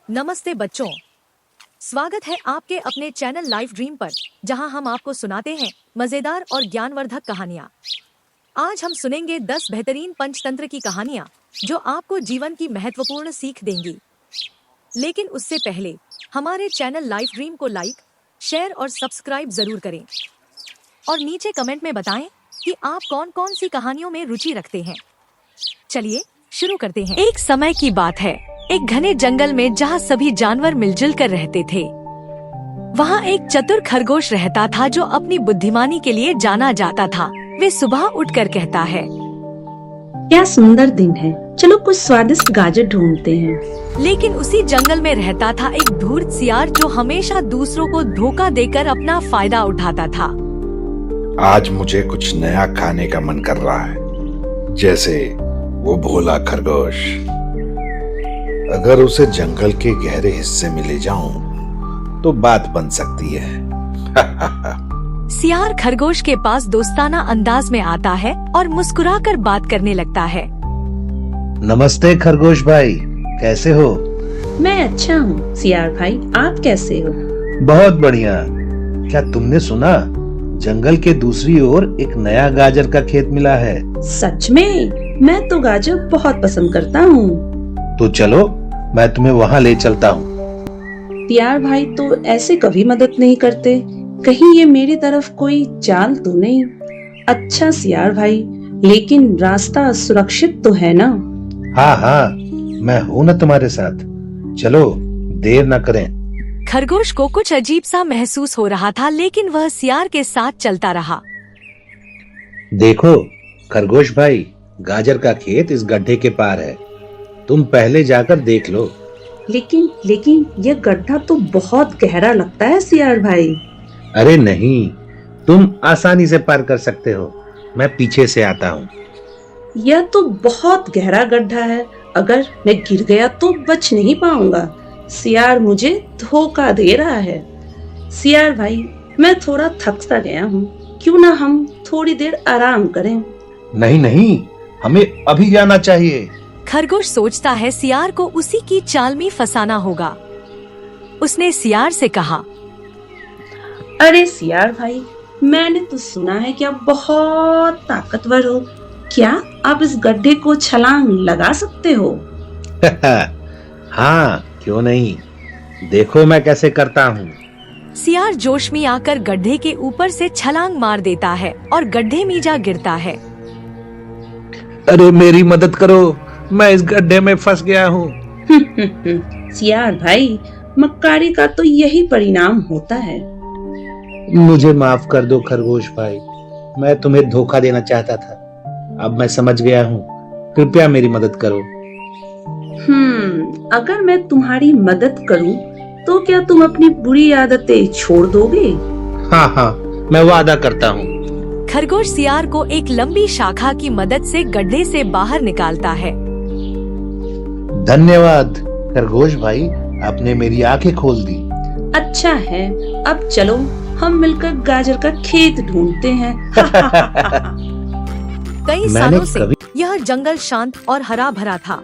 नमस्ते बच्चों, स्वागत है आपके अपने चैनल लाइफ ड्रीम पर, जहां हम आपको सुनाते हैं मजेदार और ज्ञानवर्धक कहानियां। आज हम सुनेंगे 10 बेहतरीन पंचतंत्र की कहानियां जो आपको जीवन की महत्वपूर्ण सीख देंगी। लेकिन उससे पहले हमारे चैनल लाइफ ड्रीम को लाइक, शेयर और सब्सक्राइब जरूर करें और नीचे कमेंट में बताएं कि आप कौन कौन सी कहानियों में रुचि रखते हैं। चलिए शुरू करते हैं। एक समय की बात है, एक घने जंगल में जहाँ सभी जानवर मिलजुल कर रहते थे, वहाँ एक चतुर खरगोश रहता था जो अपनी बुद्धिमानी के लिए जाना जाता था। वे सुबह उठकर कहता है, क्या सुंदर दिन है, चलो कुछ स्वादिष्ट गाजर ढूंढते हैं। लेकिन उसी जंगल में रहता था एक धूर्त सियार जो हमेशा दूसरों को धोखा देकर अपना फायदा उठाता था। आज मुझे कुछ नया खाने का मन कर रहा है, जैसे वो भोला खरगोश। अगर उसे जंगल के गहरे हिस्से में ले जाऊं तो बात बन सकती है। सियार खरगोश के पास दोस्ताना अंदाज में आता है और मुस्कुराकर बात करने लगता है। नमस्ते खरगोश भाई, कैसे हो? मैं अच्छा हूँ सियार भाई, आप कैसे हो? बहुत बढ़िया। क्या तुमने सुना, जंगल के दूसरी ओर एक नया गाजर का खेत मिला है? सच में? मैं तो गाजर बहुत पसंद करता हूँ। तो चलो, मैं तुम्हें वहाँ ले चलता हूँ। सियार भाई तो ऐसे कभी मदद नहीं करते, कहीं ये मेरी तरफ कोई चाल तो नहीं? अच्छा सियार भाई, लेकिन रास्ता सुरक्षित तो है ना? हाँ हाँ, मैं हूँ ना तुम्हारे साथ। चलो, देर न करें। खरगोश को कुछ अजीब सा महसूस हो रहा था, लेकिन वह सियार के साथ चलता रहा। देखो खरगोश भाई, गाजर का खेत इस गड्ढे के पार है, तुम पहले जाकर देख लो। लेकिन यह गड्ढा तो बहुत गहरा लगता है सियार भाई। अरे नहीं, तुम आसानी से पार कर सकते हो, मैं पीछे से आता हूँ। यह तो बहुत गहरा गड्ढा है, अगर मैं गिर गया तो बच नहीं पाऊंगा। सियार मुझे धोखा दे रहा है। सियार भाई, मैं थोड़ा थक सा गया हूँ, क्यों ना हम थोड़ी देर आराम करें? नहीं नहीं, हमें अभी जाना चाहिए। खरगोश सोचता है सियार को उसी की चाल में फंसाना होगा। उसने सियार से कहा, अरे सियार भाई, मैंने तो सुना है कि आप बहुत ताकतवर हो, क्या आप इस गड्ढे को छलांग लगा सकते हो? हाँ, क्यों नहीं, देखो मैं कैसे करता हूँ। सियार जोश में आकर गड्ढे के ऊपर से छलांग मार देता है और गड्ढे में जा गिरता है। अरे मेरी मदद करो, मैं इस गड्ढे में फंस गया हूँ। सियार भाई, मक्कारी का तो यही परिणाम होता है। मुझे माफ कर दो खरगोश भाई, मैं तुम्हें धोखा देना चाहता था, अब मैं समझ गया हूँ, कृपया मेरी मदद करो। अगर मैं तुम्हारी मदद करूं, तो क्या तुम अपनी बुरी आदतें छोड़ दोगे? हाँ हाँ, मैं वादा करता हूँ। खरगोश सियार को एक लंबी शाखा की मदद से गड्ढे से बाहर निकालता है। धन्यवाद खरगोश भाई, आपने मेरी आंखें खोल दी। अच्छा है, अब चलो हम मिलकर गाजर का खेत ढूंढते हैं। कई सालों से यह जंगल शांत और हरा भरा था।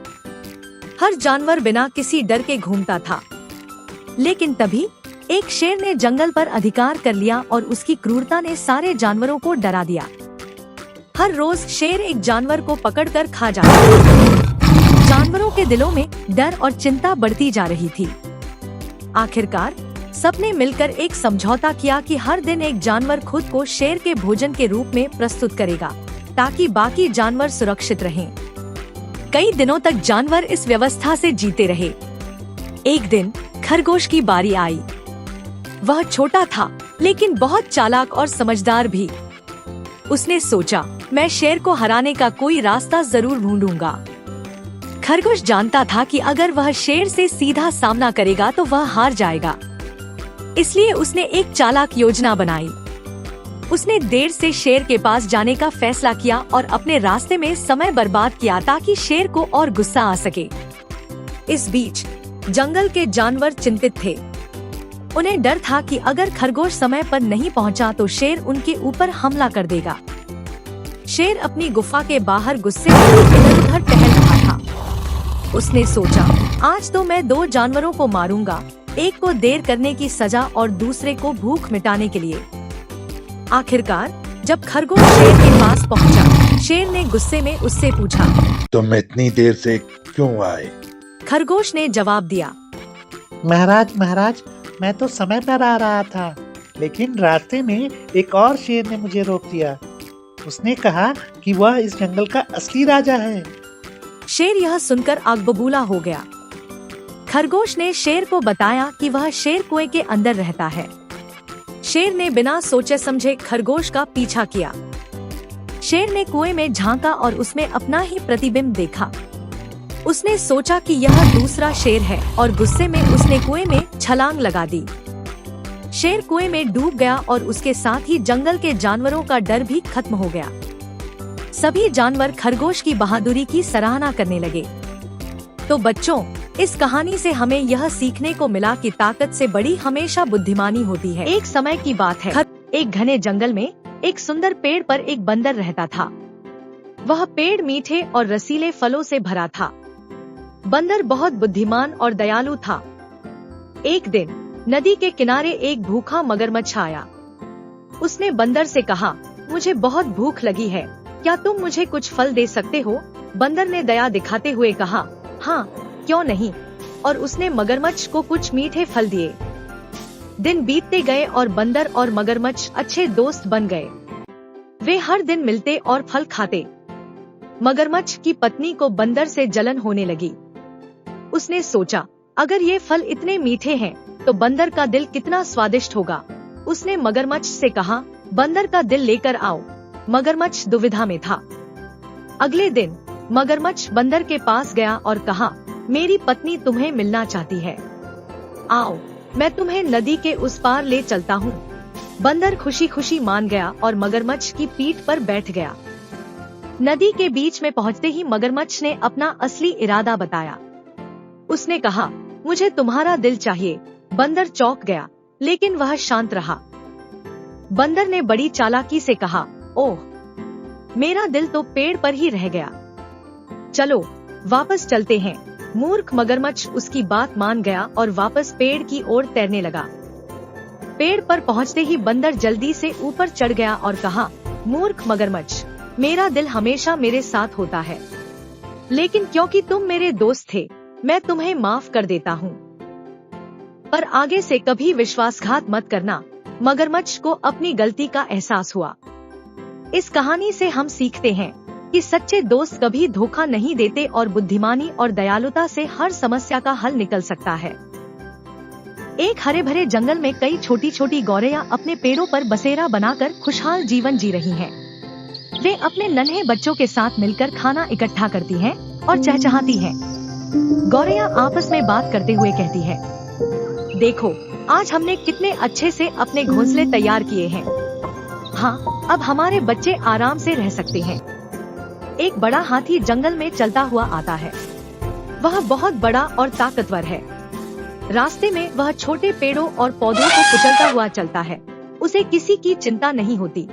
हर जानवर बिना किसी डर के घूमता था। लेकिन तभी एक शेर ने जंगल पर अधिकार कर लिया और उसकी क्रूरता ने सारे जानवरों को डरा दिया। हर रोज शेर एक जानवर को पकड़कर खा जाता था। जानवरों के दिलों में डर और चिंता बढ़ती जा रही थी। आखिरकार सबने मिलकर एक समझौता किया कि हर दिन एक जानवर खुद को शेर के भोजन के रूप में प्रस्तुत करेगा, ताकि बाकी जानवर सुरक्षित रहें। कई दिनों तक जानवर इस व्यवस्था से जीते रहे। एक दिन खरगोश की बारी आई। वह छोटा था, लेकिन बहुत चालाक और समझदार भी। उसने सोचा, मैं शेर को हराने का कोई रास्ता जरूर ढूंढूंगा। खरगोश जानता था कि अगर वह शेर से सीधा सामना करेगा तो वह हार जाएगा। इसलिए उसने एक चालाक योजना बनाई। उसने देर से शेर के पास जाने का फैसला किया और अपने रास्ते में समय बर्बाद किया ताकि शेर को और गुस्सा आ सके। इस बीच जंगल के जानवर चिंतित थे। उन्हें डर था कि अगर खरगोश समय पर नहीं पहुंचा तो शेर उनके ऊपर हमला कर देगा। शेर अपनी गुफा के बाहर गुस्से में इधर-उधर टहल रहा था। उसने सोचा, आज तो मैं 2 जानवरों को मारूंगा, एक को देर करने की सजा और दूसरे को भूख मिटाने के लिए। आखिरकार जब खरगोश शेर के पास पहुंचा, शेर ने गुस्से में उससे पूछा, तुम इतनी देर से क्यों आए? खरगोश ने जवाब दिया, महाराज, मैं तो समय पर आ रहा था, लेकिन रास्ते में एक और शेर ने मुझे रोक दिया। उसने कहा कि वह इस जंगल का असली राजा है। शेर यह सुनकर आग बबूला हो गया। खरगोश ने शेर को बताया कि वह शेर कुएं के अंदर रहता है। शेर ने बिना सोचे समझे खरगोश का पीछा किया। शेर ने कुएं में झांका और उसमें अपना ही प्रतिबिंब देखा। उसने सोचा कि यह दूसरा शेर है और गुस्से में उसने कुएं में छलांग लगा दी। शेर कुएं में डूब गया और उसके साथ ही जंगल के जानवरों का डर भी खत्म हो गया। सभी जानवर खरगोश की बहादुरी की सराहना करने लगे। तो बच्चों, इस कहानी से हमें यह सीखने को मिला कि ताकत से बड़ी हमेशा बुद्धिमानी होती है। एक समय की बात है, एक घने जंगल में एक सुंदर पेड़ पर एक बंदर रहता था। वह पेड़ मीठे और रसीले फलों से भरा था। बंदर बहुत बुद्धिमान और दयालु था। एक दिन नदी के किनारे एक भूखा मगरमच्छ आया। उसने बंदर से कहा, मुझे बहुत भूख लगी है, क्या तुम मुझे कुछ फल दे सकते हो? बंदर ने दया दिखाते हुए कहा, हाँ, क्यों नहीं, और उसने मगरमच्छ को कुछ मीठे फल दिए। दिन बीतते गए और बंदर और मगरमच्छ अच्छे दोस्त बन गए। वे हर दिन मिलते और फल खाते। मगरमच्छ की पत्नी को बंदर से जलन होने लगी। उसने सोचा, अगर ये फल इतने मीठे हैं तो बंदर का दिल कितना स्वादिष्ट होगा। उसने मगरमच्छ से कहा, बंदर का दिल लेकर आओ। मगरमच्छ दुविधा में था। अगले दिन मगरमच्छ बंदर के पास गया और कहा, मेरी पत्नी तुम्हें मिलना चाहती है, आओ मैं तुम्हें नदी के उस पार ले चलता हूँ। बंदर खुशी खुशी मान गया और मगरमच्छ की पीठ पर बैठ गया। नदी के बीच में पहुँचते ही मगरमच्छ ने अपना असली इरादा बताया। उसने कहा, मुझे तुम्हारा दिल चाहिए। बंदर चौंक गया, लेकिन वह शांत रहा। बंदर ने बड़ी चालाकी से कहा, ओह, मेरा दिल तो पेड़ पर ही रह गया, चलो वापस चलते हैं। मूर्ख मगरमच्छ उसकी बात मान गया और वापस पेड़ की ओर तैरने लगा। पेड़ पर पहुंचते ही बंदर जल्दी से ऊपर चढ़ गया और कहा, मूर्ख मगरमच्छ, मेरा दिल हमेशा मेरे साथ होता है, लेकिन क्योंकि तुम मेरे दोस्त थे मैं तुम्हें माफ कर देता हूँ, पर आगे से कभी विश्वासघात मत करना। मगरमच्छ को अपनी गलती का एहसास हुआ। इस कहानी से हम सीखते हैं कि सच्चे दोस्त कभी धोखा नहीं देते और बुद्धिमानी और दयालुता से हर समस्या का हल निकल सकता है। एक हरे भरे जंगल में कई छोटी छोटी गौरैया अपने पेड़ों पर बसेरा बनाकर खुशहाल जीवन जी रही हैं। वे अपने नन्हे बच्चों के साथ मिलकर खाना इकट्ठा करती हैं और चहचहाती हैं। गौरैया आपस में बात करते हुए कहती है, देखो आज हमने कितने अच्छे से अपने घोंसले तैयार किए हैं। हाँ, अब हमारे बच्चे आराम से रह सकते हैं। एक बड़ा हाथी जंगल में चलता हुआ आता है। वह बहुत बड़ा और ताकतवर है। रास्ते में वह छोटे पेड़ों और पौधों को कुचलता हुआ चलता है। उसे किसी की चिंता नहीं होती।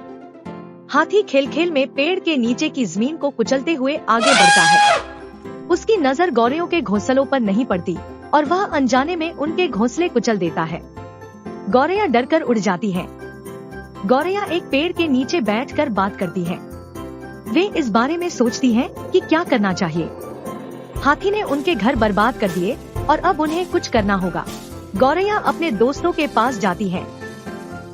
हाथी खेल खेल में पेड़ के नीचे की जमीन को कुचलते हुए आगे बढ़ता है। उसकी नजर गौरैयों के घोंसलों पर नहीं पड़ती और वह अनजाने में उनके घोंसले कुचल देता है। गौरैया डरकर उड़ जाती हैं। गौरैया एक पेड़ के नीचे बैठकर बात करती हैं। वे इस बारे में सोचती हैं कि क्या करना चाहिए। हाथी ने उनके घर बर्बाद कर दिए और अब उन्हें कुछ करना होगा। गौरैया अपने दोस्तों के पास जाती हैं।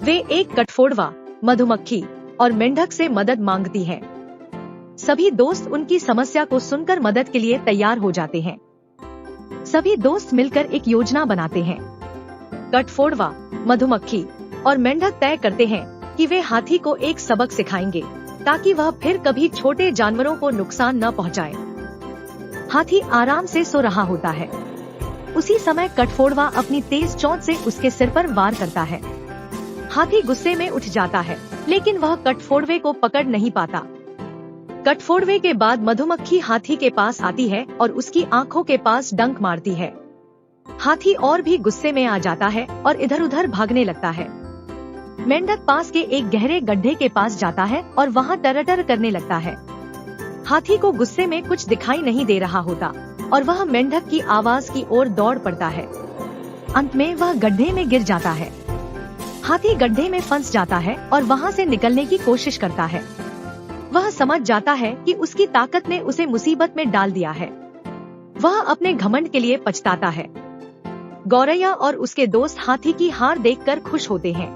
वे एक कठफोड़वा, मधुमक्खी और मेंढक से मदद मांगती हैं। सभी दोस्त उनकी समस्या को सुनकर मदद के लिए तैयार हो जाते हैं। सभी दोस्त मिलकर एक योजना बनाते हैं। कठफोड़वा, मधुमक्खी और मेंढक तय करते हैं कि वे हाथी को एक सबक सिखाएंगे ताकि वह फिर कभी छोटे जानवरों को नुकसान न पहुंचाए। हाथी आराम से सो रहा होता है। उसी समय कठफोड़वा अपनी तेज चोंच से उसके सिर पर वार करता है। हाथी गुस्से में उठ जाता है, लेकिन वह कठफोड़वे को पकड़ नहीं पाता। कठफोड़वे के बाद मधुमक्खी हाथी के पास आती है और उसकी आंखों के पास डंक मारती है। हाथी और भी गुस्से में आ जाता है और इधर उधर भागने लगता है। मेंढक पास के एक गहरे गड्ढे के पास जाता है और वहाँ टरटर करने लगता है। हाथी को गुस्से में कुछ दिखाई नहीं दे रहा होता। और वह मेंढक की आवाज की ओर दौड़ पड़ता है। अंत में वह गड्ढे में गिर जाता है। हाथी गड्ढे में फंस जाता है और वहाँ से निकलने की कोशिश करता है। वह समझ जाता है कि उसकी ताकत ने उसे मुसीबत में डाल दिया है। वह अपने घमंड के लिए पछताता है। गौरैया और उसके दोस्त हाथी की हार देखकर खुश होते हैं।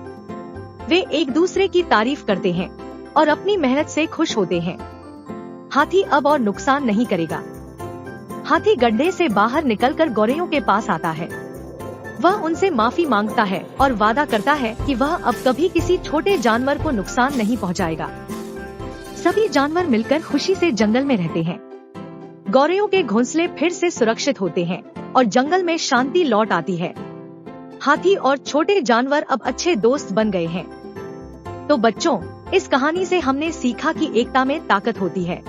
वे एक दूसरे की तारीफ करते हैं और अपनी मेहनत से खुश होते हैं। हाथी अब और नुकसान नहीं करेगा। हाथी गड्ढे से बाहर निकलकर गौरैयों के पास आता है। वह उनसे माफी मांगता है और वादा करता है कि वह अब कभी किसी छोटे जानवर को नुकसान नहीं पहुंचाएगा। सभी जानवर मिलकर खुशी से जंगल में रहते हैं। गौरैयों के घोंसले फिर से सुरक्षित होते हैं और जंगल में शांति लौट आती है। हाथी और छोटे जानवर अब अच्छे दोस्त बन गए हैं। तो बच्चों, इस कहानी से हमने सीखा कि एकता में ताकत होती है।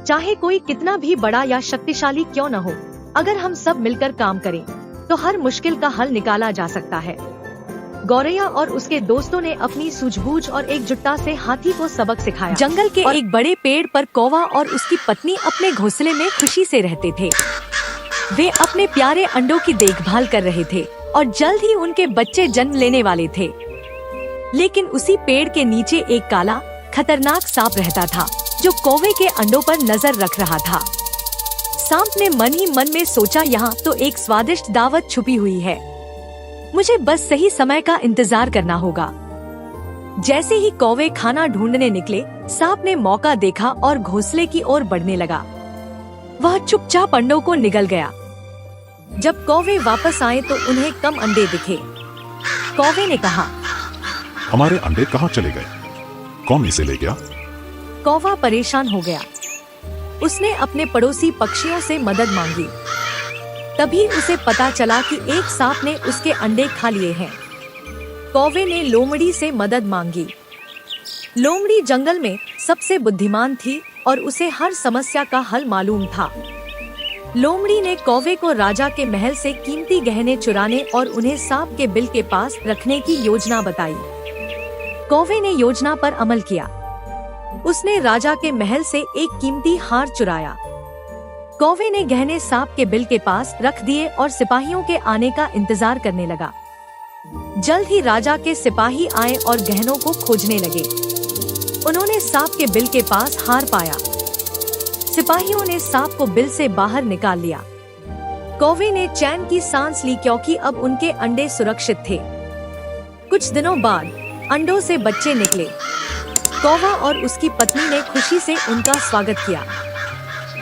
चाहे कोई कितना भी बड़ा या शक्तिशाली क्यों न हो, अगर हम सब मिलकर काम करें तो हर मुश्किल का हल निकाला जा सकता है। गौरैया और उसके दोस्तों ने अपनी सूझबूझ और एकजुटता से हाथी को सबक सिखाया। जंगल के एक बड़े पेड़ पर कौवा और उसकी पत्नी अपने घोंसले में खुशी से रहते थे। वे अपने प्यारे अंडों की देखभाल कर रहे थे और जल्द ही उनके बच्चे जन्म लेने वाले थे। लेकिन उसी पेड़ के नीचे एक काला खतरनाक सांप रहता था जो कौवे के अंडों पर नजर रख रहा था। सांप ने मन ही मन में सोचा, यहाँ तो एक स्वादिष्ट दावत छुपी हुई है। मुझे बस सही समय का इंतजार करना होगा। जैसे ही कौवे खाना ढूंढने निकले, सांप ने मौका देखा और घोंसले की ओर बढ़ने लगा। वह चुपचाप अंडों को निगल गया। जब कौवे वापस आए तो उन्हें कम अंडे दिखे। कौवे ने कहा, हमारे अंडे कहाँ चले गए? कौन इसे ले गया? कौवा परेशान हो गया। उसने अपने पड़ोसी पक्षियों से मदद मांगी। तभी उसे पता चला कि एक सांप ने उसके अंडे खा लिए हैं। कौवे ने लोमड़ी से मदद मांगी। लोमड़ी जंगल में सबसे बुद्धिमान थी और उसे हर समस्या का हल मालूम था। लोमड़ी ने कौवे को राजा के महल से कीमती गहने चुराने और उन्हें सांप के बिल के पास रखने की योजना बताई। कौवे ने योजना पर अमल किया। उसने राजा के महल से एक कीमती हार चुराया। कौवे ने गहने सांप के बिल के पास रख दिए और सिपाहियों के आने का इंतजार करने लगा। जल्द ही राजा के सिपाही आए और गहनों को खोजने लगे। उन्होंने सांप के बिल के पास हार पाया। सिपाहियों ने सांप को बिल से बाहर निकाल लिया। कौवे ने चैन की सांस ली क्योंकि अब उनके अंडे सुरक्षित थे। कुछ दिनों बाद अंडों से बच्चे निकले। कौवा और उसकी पत्नी ने खुशी से उनका स्वागत किया।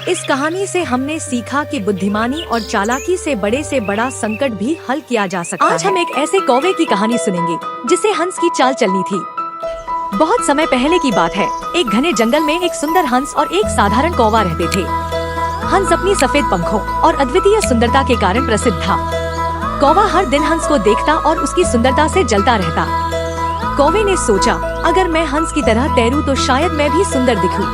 इस कहानी से हमने सीखा कि बुद्धिमानी और चालाकी से बड़ा संकट भी हल किया जा सकता है। आज हम एक ऐसे कौवे की कहानी सुनेंगे जिसे हंस की चाल चलनी थी। बहुत समय पहले की बात है। एक घने जंगल में एक सुंदर हंस और एक साधारण कौवा रहते थे। हंस अपनी सफेद पंखों और अद्वितीय सुंदरता के कारण प्रसिद्ध था। कौवा हर दिन हंस को देखता और उसकी सुंदरता से जलता रहता। कौवे ने सोचा, अगर मैं हंस की तरह तैरूं तो शायद मैं भी सुंदर दिखूं।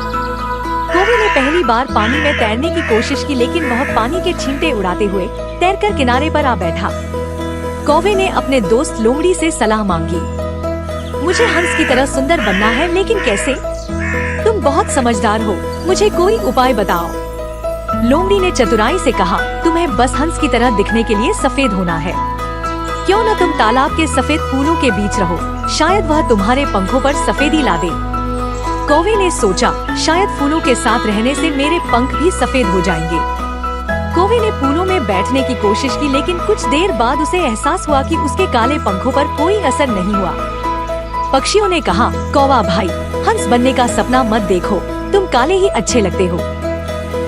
कौवे ने पहली बार पानी में तैरने की कोशिश की, लेकिन वह पानी के छींटे उड़ाते हुए तैरकर किनारे पर आ बैठा। कौवे ने अपने दोस्त लोमड़ी से सलाह मांगी। मुझे हंस की तरह सुंदर बनना है, लेकिन कैसे? तुम बहुत समझदार हो, मुझे कोई उपाय बताओ। लोमड़ी ने चतुराई से कहा, तुम्हें बस हंस की तरह दिखने के लिए सफेद होना है। क्यों न तुम तालाब के सफेद फूलों के बीच रहो, शायद वह तुम्हारे पंखों पर सफेदी ला दे। कौवे ने सोचा, शायद फूलों के साथ रहने से मेरे पंख भी सफेद हो जाएंगे। कौवे ने फूलों में बैठने की कोशिश की, लेकिन कुछ देर बाद उसे एहसास हुआ कि उसके काले पंखों पर कोई असर नहीं हुआ। पक्षियों ने कहा, कौवा भाई, हंस बनने का सपना मत देखो, तुम काले ही अच्छे लगते हो।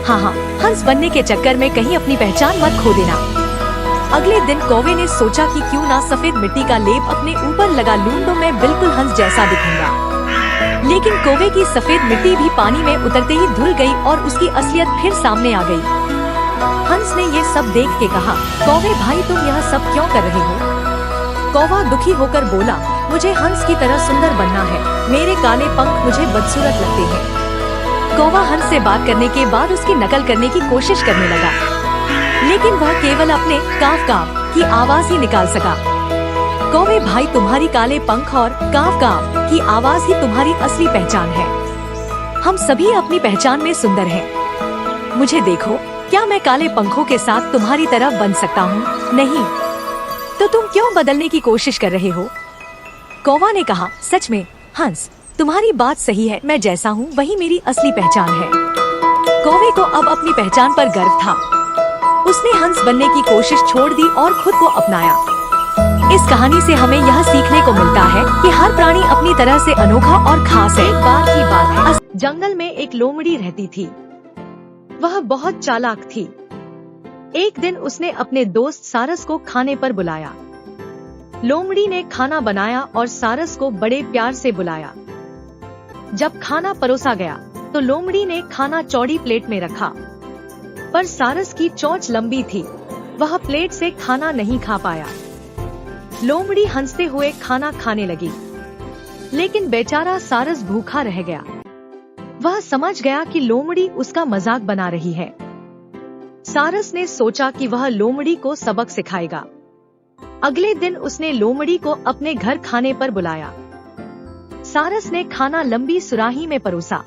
हाँ, हंस बनने के चक्कर में कहीं अपनी पहचान मत खो देना। अगले दिन कौवे ने सोचा कि क्यों ना सफेद मिट्टी का लेप अपने ऊपर लगा लूं तो मैं बिल्कुल हंस जैसा दिखूंगा। लेकिन कौवे की सफेद मिट्टी भी पानी में उतरते ही धुल गई और उसकी असलियत फिर सामने आ गई। हंस ने ये सब देख के कहा, कौवे भाई, तुम यह सब क्यों कर रहे हो? कौवा दुखी होकर बोला, मुझे हंस की तरह सुंदर बनना है, मेरे काले पंख मुझे बदसूरत लगते हैं। कौवा हंस से बात करने के बाद उसकी नकल करने की कोशिश करने लगा, लेकिन वह केवल अपने काव काव की आवाज ही निकाल सका। कौवे भाई, तुम्हारी काले पंख और काव काव की आवाज ही तुम्हारी असली पहचान है। हम सभी अपनी पहचान में सुंदर हैं। मुझे देखो, क्या मैं काले पंखों के साथ तुम्हारी तरह बन सकता हूँ? नहीं। तो तुम क्यों बदलने की कोशिश कर रहे हो? कौवा ने कहा, सच में हंस, तुम्हारी बात सही है। मैं जैसा हूँ वही मेरी असली पहचान है। कौवे को अब अपनी पहचान पर गर्व था। उसने हंस बनने की कोशिश छोड़ दी और खुद को अपनाया। इस कहानी से हमें यह सीखने को मिलता है कि हर प्राणी अपनी तरह से अनोखा और खास है। एक बार की बात है, जंगल में एक लोमड़ी रहती थी। वह बहुत चालाक थी। एक दिन उसने अपने दोस्त सारस को खाने पर बुलाया। लोमड़ी ने खाना बनाया और सारस को बड़े प्यार से बुलाया। जब खाना परोसा गया तो लोमड़ी ने खाना चौड़ी प्लेट में रखा, पर सारस की चोंच लंबी थी, वह प्लेट से खाना नहीं खा पाया। लोमड़ी हंसते हुए खाना खाने लगी, लेकिन बेचारा सारस भूखा रह गया। वह समझ गया कि लोमड़ी उसका मजाक बना रही है। सारस ने सोचा कि वह लोमड़ी को सबक सिखाएगा। अगले दिन उसने लोमड़ी को अपने घर खाने पर बुलाया। सारस ने खाना लंबी सुराही में परोसा।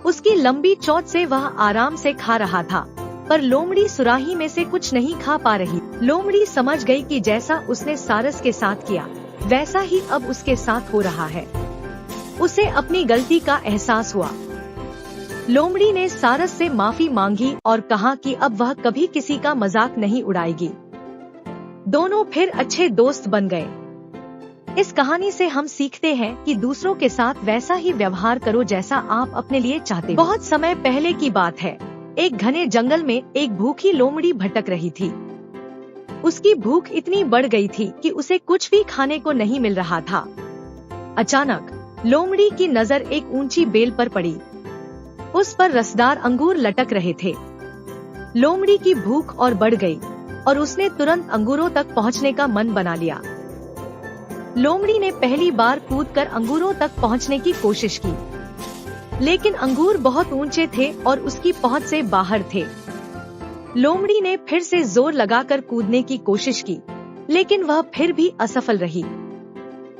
उसकी लंबी चोंच से वह आराम से खा रहा था, पर लोमड़ी सुराही में से कुछ नहीं खा पा रही। लोमड़ी समझ गई कि जैसा उसने सारस के साथ किया, वैसा ही अब उसके साथ हो रहा है। उसे अपनी गलती का एहसास हुआ। लोमड़ी ने सारस से माफी मांगी और कहा कि अब वह कभी किसी का मजाक नहीं उड़ाएगी। दोनों फिर अच्छे दोस्त बन गए। इस कहानी से हम सीखते हैं कि दूसरों के साथ वैसा ही व्यवहार करो जैसा आप अपने लिए चाहते हो। बहुत समय पहले की बात है। एक घने जंगल में एक भूखी लोमड़ी भटक रही थी। उसकी भूख इतनी बढ़ गई थी कि उसे कुछ भी खाने को नहीं मिल रहा था। अचानक लोमड़ी की नजर एक ऊंची बेल पर पड़ी। उस पर रसदार अंगूर लटक रहे थे। लोमड़ी की भूख और बढ़ गई और उसने तुरंत अंगूरों तक पहुंचने का मन बना लिया। लोमड़ी ने पहली बार कूदकर अंगूरों तक पहुंचने की कोशिश की, लेकिन अंगूर बहुत ऊंचे थे और उसकी पहुंच से बाहर थे। लोमड़ी ने फिर से जोर लगाकर कूदने की कोशिश की, लेकिन वह फिर भी असफल रही।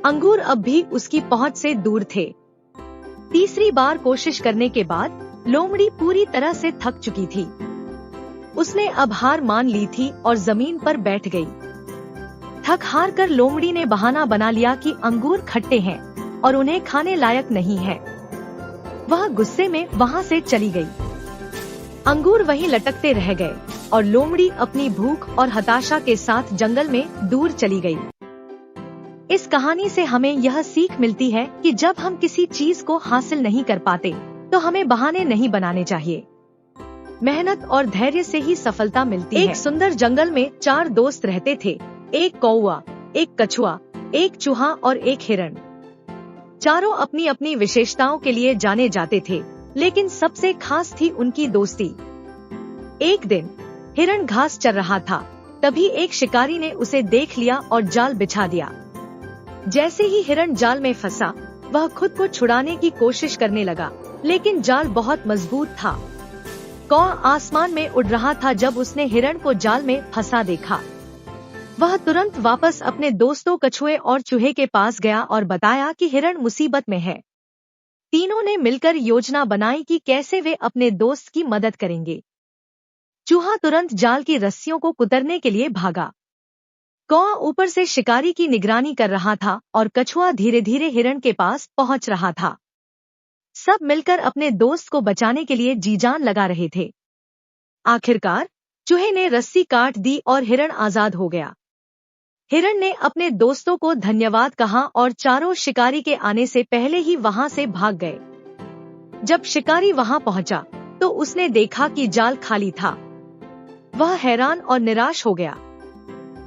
अंगूर अब भी उसकी पहुंच से दूर थे। तीसरी बार कोशिश करने के बाद लोमड़ी पूरी तरह से थक चुकी थी। उसने अब हार मान ली थी और जमीन पर बैठ गई। थक हार कर लोमड़ी ने बहाना बना लिया कि अंगूर खट्टे हैं और उन्हें खाने लायक नहीं है। वह गुस्से में वहां से चली गई। अंगूर वहीं लटकते रह गए और लोमड़ी अपनी भूख और हताशा के साथ जंगल में दूर चली गई। इस कहानी से हमें यह सीख मिलती है कि जब हम किसी चीज को हासिल नहीं कर पाते तो हमें बहाने नहीं बनाने चाहिए। मेहनत और धैर्य से ही सफलता मिलती है। एक सुंदर जंगल में 4 दोस्त रहते थे। एक कौवा, एक कछुआ, एक चूहा और एक हिरण। चारों अपनी अपनी विशेषताओं के लिए जाने जाते थे, लेकिन सबसे खास थी उनकी दोस्ती। एक दिन हिरण घास चर रहा था, तभी एक शिकारी ने उसे देख लिया और जाल बिछा दिया। जैसे ही हिरण जाल में फंसा, वह खुद को छुड़ाने की कोशिश करने लगा, लेकिन जाल बहुत मजबूत था। कौवा आसमान में उड़ रहा था जब उसने हिरण को जाल में फंसा देखा। वह तुरंत वापस अपने दोस्तों कछुए और चूहे के पास गया और बताया कि हिरण मुसीबत में है। तीनों ने मिलकर योजना बनाई कि कैसे वे अपने दोस्त की मदद करेंगे। चूहा तुरंत जाल की रस्सियों को कुतरने के लिए भागा। कौवा ऊपर से शिकारी की निगरानी कर रहा था और कछुआ धीरे धीरे हिरण के पास पहुंच रहा था। सब मिलकर अपने दोस्त को बचाने के लिए जी जान लगा रहे थे। आखिरकार चूहे ने रस्सी काट दी और हिरण आजाद हो गया। हिरण ने अपने दोस्तों को धन्यवाद कहा और चारों शिकारी के आने से पहले ही वहां से भाग गए। जब शिकारी वहां पहुंचा तो उसने देखा कि जाल खाली था। वह हैरान और निराश हो गया।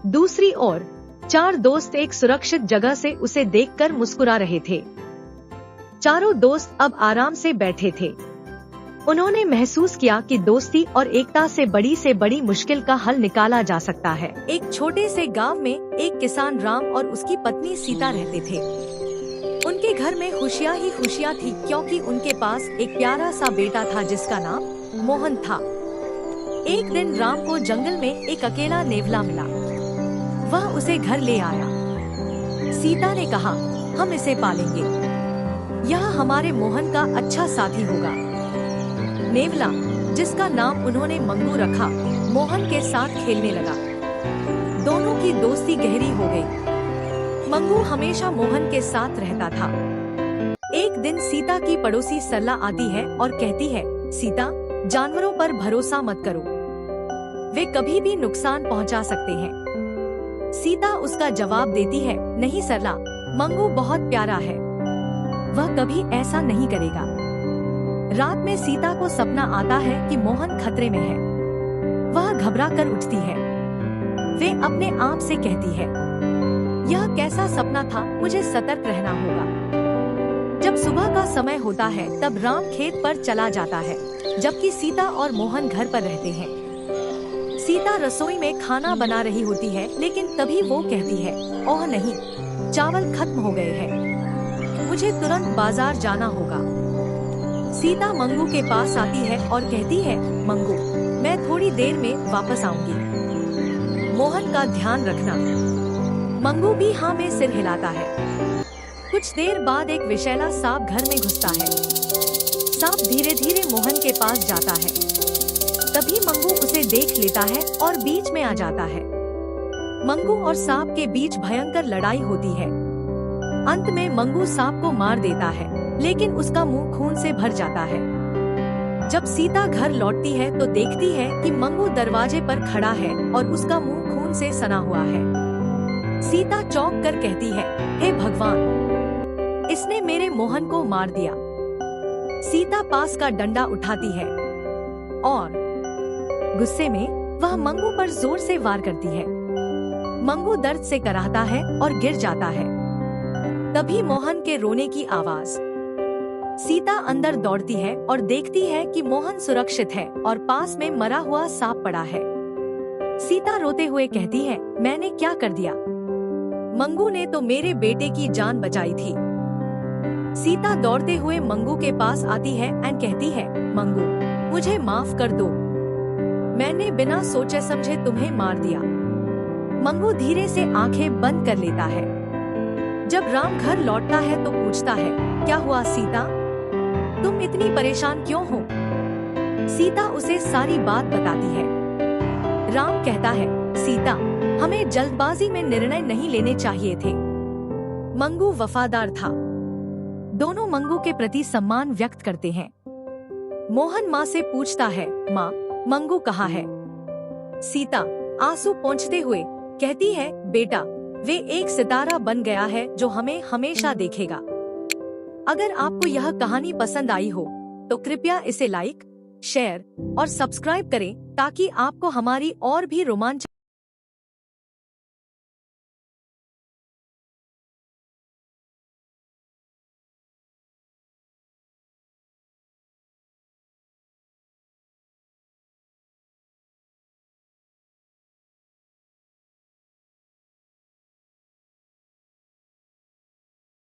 दूसरी ओर 4 दोस्त एक सुरक्षित जगह से उसे देखकर मुस्कुरा रहे थे। चारों दोस्त अब आराम से बैठे थे। उन्होंने महसूस किया कि दोस्ती और एकता से बड़ी मुश्किल का हल निकाला जा सकता है। एक छोटे से गांव में एक किसान राम और उसकी पत्नी सीता रहते थे। उनके घर में खुशियां ही खुशियां थी, क्योंकि उनके पास एक प्यारा सा बेटा था जिसका नाम मोहन था। एक दिन राम को जंगल में एक अकेला नेवला मिला। वह उसे घर ले आया। सीता ने कहा, हम इसे पालेंगे। यह हमारे मोहन का अच्छा साथी होगा। नेवला, जिसका नाम उन्होंने मंगू रखा, मोहन के साथ खेलने लगा। दोनों की दोस्ती गहरी हो गई। मंगू हमेशा मोहन के साथ रहता था। एक दिन सीता की पड़ोसी सरला आती है और कहती है, सीता, जानवरों पर भरोसा मत करो, वे कभी भी नुकसान पहुंचा सकते हैं। सीता उसका जवाब देती है, नहीं सरला, मंगू बहुत प्यारा है, वह कभी ऐसा नहीं करेगा। रात में सीता को सपना आता है कि मोहन खतरे में है। वह घबरा कर उठती है। वे अपने आप से कहती है, यह कैसा सपना था, मुझे सतर्क रहना होगा। जब सुबह का समय होता है तब राम खेत पर चला जाता है, जबकि सीता और मोहन घर पर रहते हैं। सीता रसोई में खाना बना रही होती है, लेकिन तभी वो कहती है, ओह नहीं, चावल खत्म हो गए हैं, मुझे तुरंत बाजार जाना होगा। सीता मंगू के पास आती है और कहती है, मंगू, मैं थोड़ी देर में वापस आऊंगी, मोहन का ध्यान रखना। मंगू भी हाँ में सिर हिलाता है। कुछ देर बाद एक विषैला सांप घर में घुसता है। सांप धीरे धीरे मोहन के पास जाता है। तभी मंगू उसे देख लेता है और बीच में आ जाता है। मंगू और सांप के बीच भयंकर लड़ाई होती है। अंत में मंगू सांप को मार देता है, लेकिन उसका मुंह खून से भर जाता है। जब सीता घर लौटती है तो देखती है कि मंगू दरवाजे पर खड़ा है और उसका मुंह खून से सना हुआ है। सीता चौंक कर कहती है, हे भगवान, इसने मेरे मोहन को मार दिया। सीता पास का डंडा उठाती है और गुस्से में वह मंगू पर जोर से वार करती है। मंगू दर्द से कराहता है और गिर जाता है। तभी मोहन के रोने की आवाज। सीता अंदर दौड़ती है और देखती है कि मोहन सुरक्षित है और पास में मरा हुआ सांप पड़ा है। सीता रोते हुए कहती है, मैंने क्या कर दिया? मंगू ने तो मेरे बेटे की जान बचाई थी। सीता दौड़ते हुए मंगू के पास आती है और कहती है, मंगू, मुझे माफ कर दो, मैंने बिना सोचे समझे तुम्हें मार दिया। मंगू धीरे से आंखें बंद कर लेता है। जब राम घर लौटता है तो पूछता है, क्या हुआ सीता, तुम इतनी परेशान क्यों हो? सीता उसे सारी बात बताती है। राम कहता है, सीता, हमें जल्दबाजी में निर्णय नहीं लेने चाहिए थे। मंगू वफादार था। दोनों मंगू के प्रति सम्मान व्यक्त करते हैं। मोहन माँ से पूछता है, माँ, मंगू कहाँ है? सीता आंसू पोंछते हुए कहती है, बेटा, वे एक सितारा बन गया है जो हमें हमेशा देखेगा। अगर आपको यह कहानी पसंद आई हो तो कृपया इसे लाइक, शेयर और सब्सक्राइब करें ताकि आपको हमारी और भी रोमांचक